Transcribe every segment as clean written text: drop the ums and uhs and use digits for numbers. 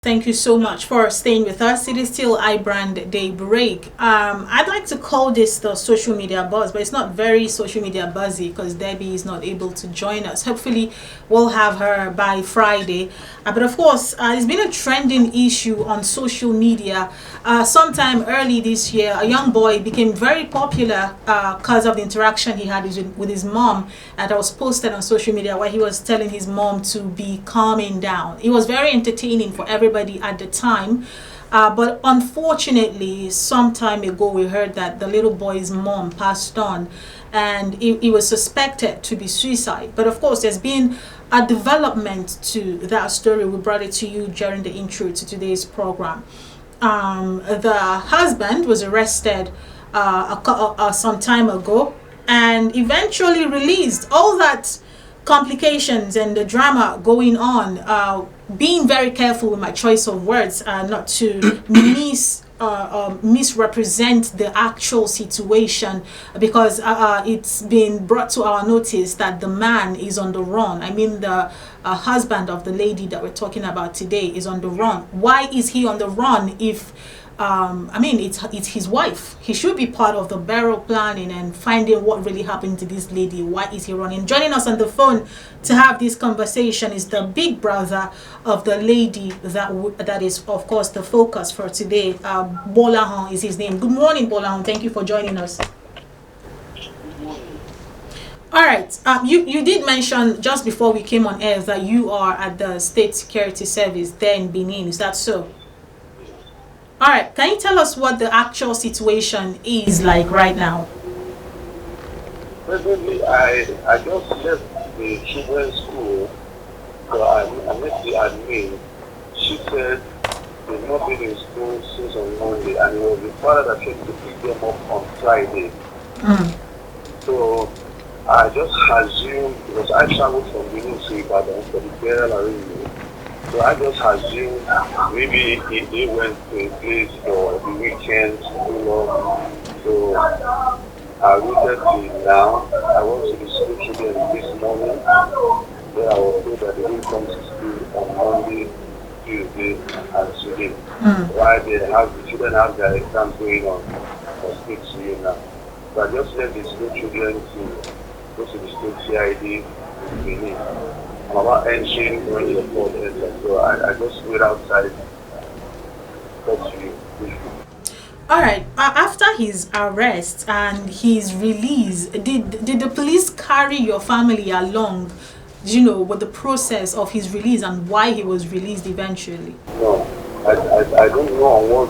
Thank you so much for staying with us. It is still iBrand Daybreak. I'd like to call this the social media buzz, but it's not very social media buzzy because Debbie is not able to join us. Hopefully, we'll have her by Friday. But of course, it's been a trending issue on social media. Sometime early this year, a young boy became very popular because of the interaction he had with his mom, and that was posted on social media where he was telling his mom to be calming down. It was very entertaining for everybody at the time, but unfortunately some time ago we heard that the little boy's mom passed on, and it was suspected to be suicide. But of course there's been a development to that story. We brought it to you during the intro to today's program. The husband was arrested some time ago and eventually released. All that complications and the drama going on, being very careful with my choice of words, not to misrepresent the actual situation, because it's been brought to our notice that the man is on the run. I mean, the husband of the lady that we're talking about today is on the run. Why is he on the run if it's his wife? He should be part of the burial planning and finding what really happened to this lady. Why is he running? Joining us on the phone to have this conversation is the big brother of the lady that is, of course, the focus for today. Bolahan is his name. Good morning, Bolahan. Thank you for joining us. All right. You did mention just before we came on air that you are at the State Security Service there in Benin. Is that so? All right, can you tell us what the actual situation is like right now? Presently, I just left the children's school, so I met the admin. She said they've not been in school since on Monday, and it was the father that tried to pick them up on Friday. So I just assumed, because I traveled from Benin to Ibadan for the burial arrangement. So I just assumed maybe they went to a place for the weekend, So I waited till now. I went to the school children this morning. Then I was told that they will come to school on Monday, Tuesday, and today. While the children have their exams going on, I'll speak to you now. So I just left the school children to go to the school CID in Benin. I'm about entering when the report ends, so I just wait outside. Talk to you. All right. After his arrest and his release, did the police carry your family along, with the process of his release and why he was released eventually? No, I don't know on what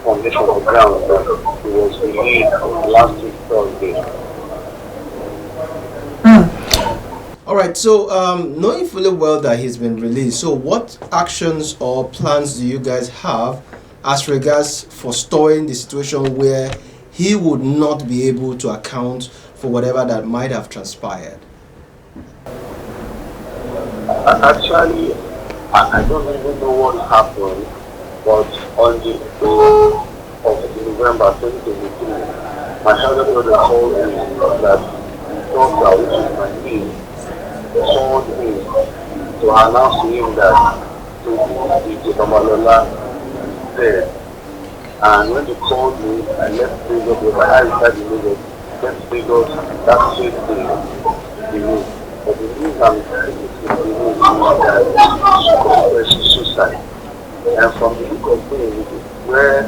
foundation or ground that he was released last week Thursday. All right, so knowing fully well that he's been released, so what actions or plans do you guys have as regards for storing the situation where he would not be able to account for whatever that might have transpired? Actually, I don't even know what happened, but on the 8th of November 2023, my elder brother told me that his daughter, which is my niece, called me to announce to him that Mrs Babalola is dead. And when they called me, I left Lagos, because I reside in Lagos, left Lagos that same day, the news. But the news I'm saying is that she confessed suicide. And from the look of things, where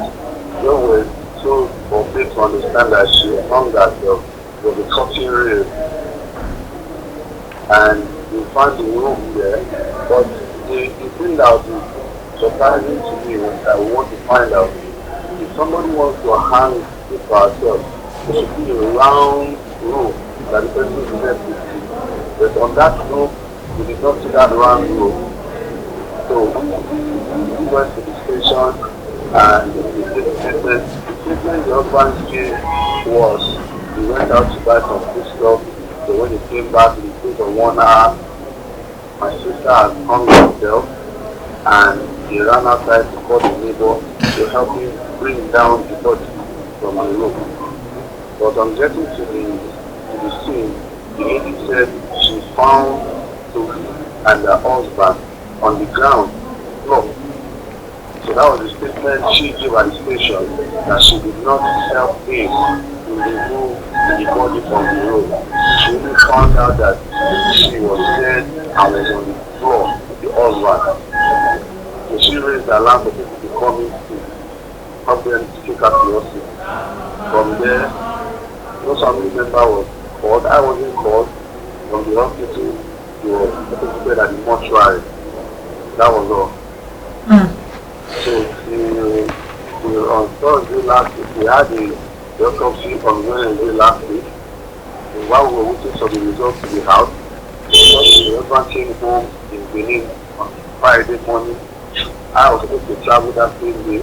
they were told for me to understand that she found that there was a cutting rail, and we found the room there, but the thing that was surprising to me was that we want to find out if somebody wants to hang it for ourselves, it should be a round room that the person is left to see. But on that room, we did not see that round room. So we went to the station, and the statement the husband gave was he went out to buy some food stuff. So when he came back, he took a 1 hour. My sister had hung herself, and he ran outside to call the neighbor to help him bring down the body from the roof. But on getting to the scene, the lady said she found Sophie and her husband on the ground, floor, that was the statement she gave at the station, that she did not help him to remove the body from the road. She only found out that she was dead and was on the floor with the husband. So she raised the alarm for people to come in to help them to take her to the hospital. From there, no family member was called. I wasn't called. From the hospital, he was put at the mortuary. That was all. So on Thursday last week, we had the autopsy on Wednesday last week. And while we were waiting for the results to be out, the husband came home in Benin on Friday morning. I was supposed to travel that same day.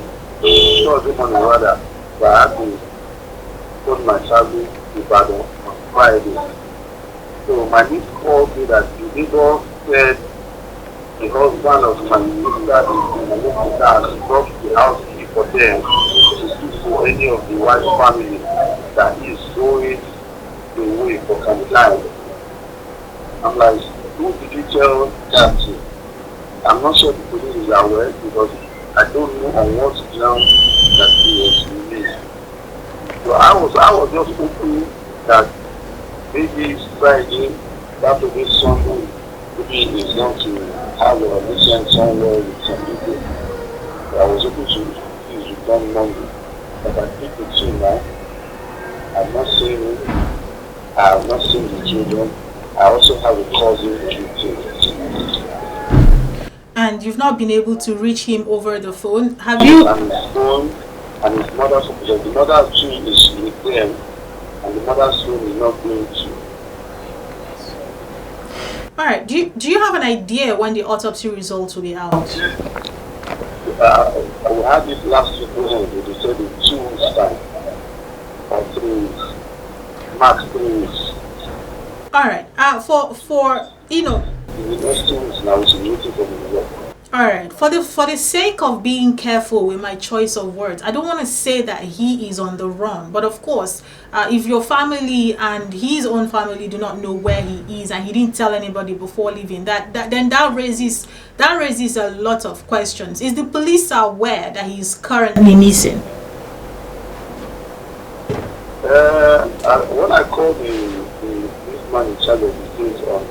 Thursday morning rather, but I had to put my travel to Ibadan on Friday. So my niece called me that the neighbor said the husband of my sister has brought the house key for them to speak for any of the wife's family that is going away for some time. I'm like, who did you tell that to? I'm not sure the police is aware because I don't know on what ground that he was released. So I was just hoping that maybe Friday, that will be Sunday, maybe he's going to have a mission somewhere with some people. So I was hoping to please return Monday. But I think it's soon now. I'm not seeing it. I have not seen the children. I also have a cousin with children. And you've not been able to reach him over the phone, have you? And his phone and his mother's phone. The mother's phone is with them, and the mother's phone is not going to. All right. Do you have an idea when the autopsy results will be out? We had this last week. They said in 2 weeks time or 3 weeks, max 3 weeks. All right. For you know. The next 2 weeks now, we're waiting for the result. All right. For the sake of being careful with my choice of words, I don't want to say that he is on the run. But of course, if your family and his own family do not know where he is and he didn't tell anybody before leaving, that raises a lot of questions. Is the police aware that he is currently missing? When I called this man in charge of the case on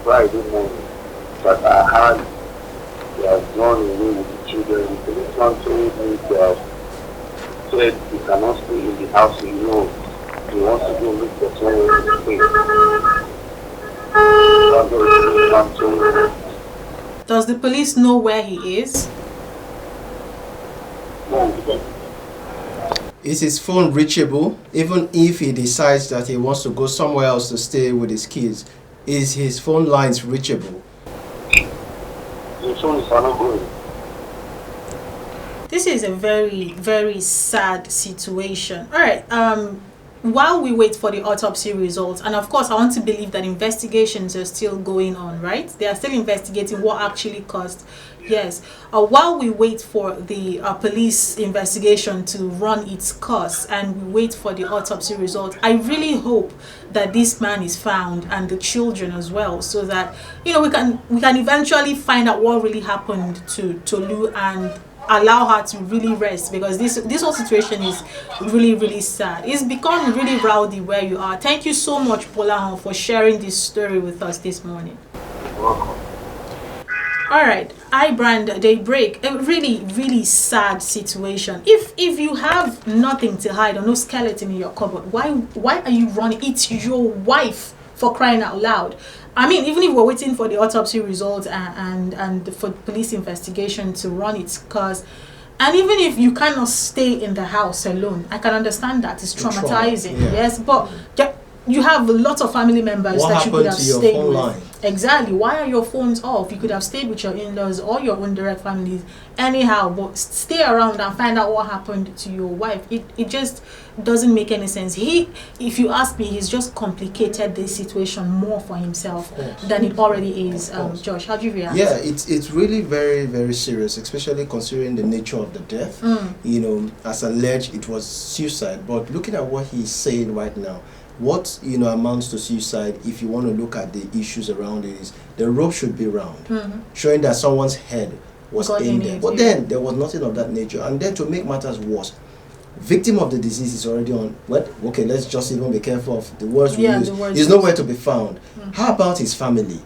Friday morning, that I had they have gone away with the children, the policeman told me they have said he cannot stay in the house alone. He wants to go look for somewhere to stay. That's what the policeman told me. Does the police know where he is? No. Is his phone reachable? Even if he decides that he wants to go somewhere else to stay with his kids, is his phone lines reachable? The phone is not going. This is a very, very sad situation. All right. While we wait for the autopsy results, and of course, I want to believe that investigations are still going on, right? They are still investigating what actually caused. Yes. While we wait for the police investigation to run its course and we wait for the autopsy result, I really hope that this man is found and the children as well, so that we can eventually find out what really happened to Tolu and allow her to really rest, because this whole situation is really, really sad. It's become really rowdy where you are. Thank you so much, Polahon, for sharing this story with us this morning. Welcome. All right, iBrand Daybreak, a really, really sad situation. If you have nothing to hide or no skeleton in your cupboard, why are you running? It's your wife, for crying out loud. I mean, even if we're waiting for the autopsy results and for police investigation to run its course, and even if you cannot stay in the house alone, I can understand that it's traumatizing. Yeah. Yes, but you have a lot of family members that you could have stayed with. Line? Exactly. Why are your phones off? You could have stayed with your in-laws or your own direct families anyhow, but stay around and find out what happened to your wife. It just doesn't make any sense. If you ask me, he's just complicated this situation more for himself than it already is. Josh, how do you react? Yeah, it's really very, very serious, especially considering the nature of the death. As alleged, it was suicide, but looking at what he's saying right now, what amounts to suicide, if you want to look at the issues around it, is the rope should be round, showing that someone's head was got aimed any at. But then there was nothing of that nature. And then to make matters worse, victim of the disease is already on. What? Okay, let's just even be careful of the words we use. He's nowhere to be found. How about his family?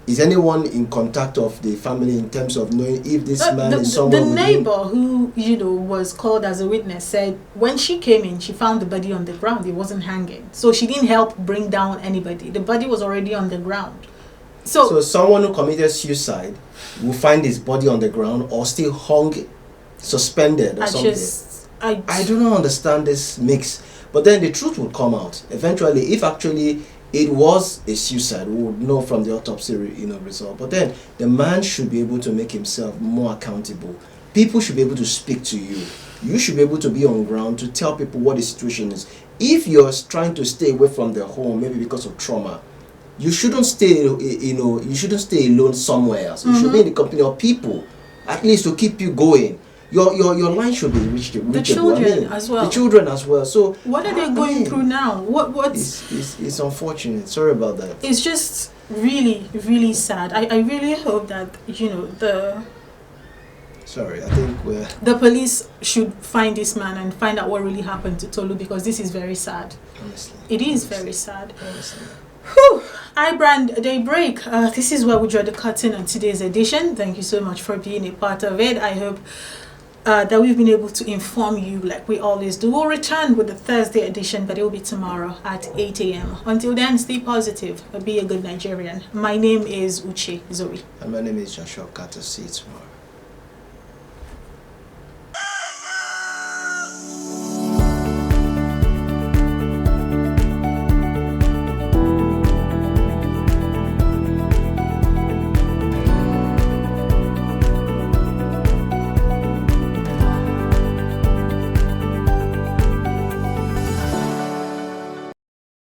Is anyone in contact of the family in terms of knowing if this man is someone? The neighbor who was called as a witness said when she came in, she found the body on the ground. It wasn't hanging, so she didn't help bring down anybody. The body was already on the ground. So someone who committed suicide will find his body on the ground or still hung, suspended or something. I do not understand this mix. But then the truth will come out eventually. If actually it was a suicide, we would know from the autopsy result. But then the man should be able to make himself more accountable. People should be able to speak to you. You should be able to be on ground to tell people what the situation is. If you're trying to stay away from the home, maybe because of trauma, you shouldn't stay, you shouldn't stay alone somewhere else. You should be in the company of people, at least to keep you going. Your line should be reachable. The children as well. The children as well. So what are they going through now? It's unfortunate. Sorry about that. It's just really, really sad. I really hope that Sorry, I think the police should find this man and find out what really happened to Tolu, because this is very sad. Honestly. It is very sad. Honestly. Whew. iBrand Daybreak. This is where we draw the curtain on today's edition. Thank you so much for being a part of it. I hope that we've been able to inform you like we always do. We'll return with the Thursday edition, but it will be tomorrow at 8 a.m. Until then, stay positive. Be a good Nigerian. My name is Uche Zoe. And my name is Joshua Carter. See you tomorrow.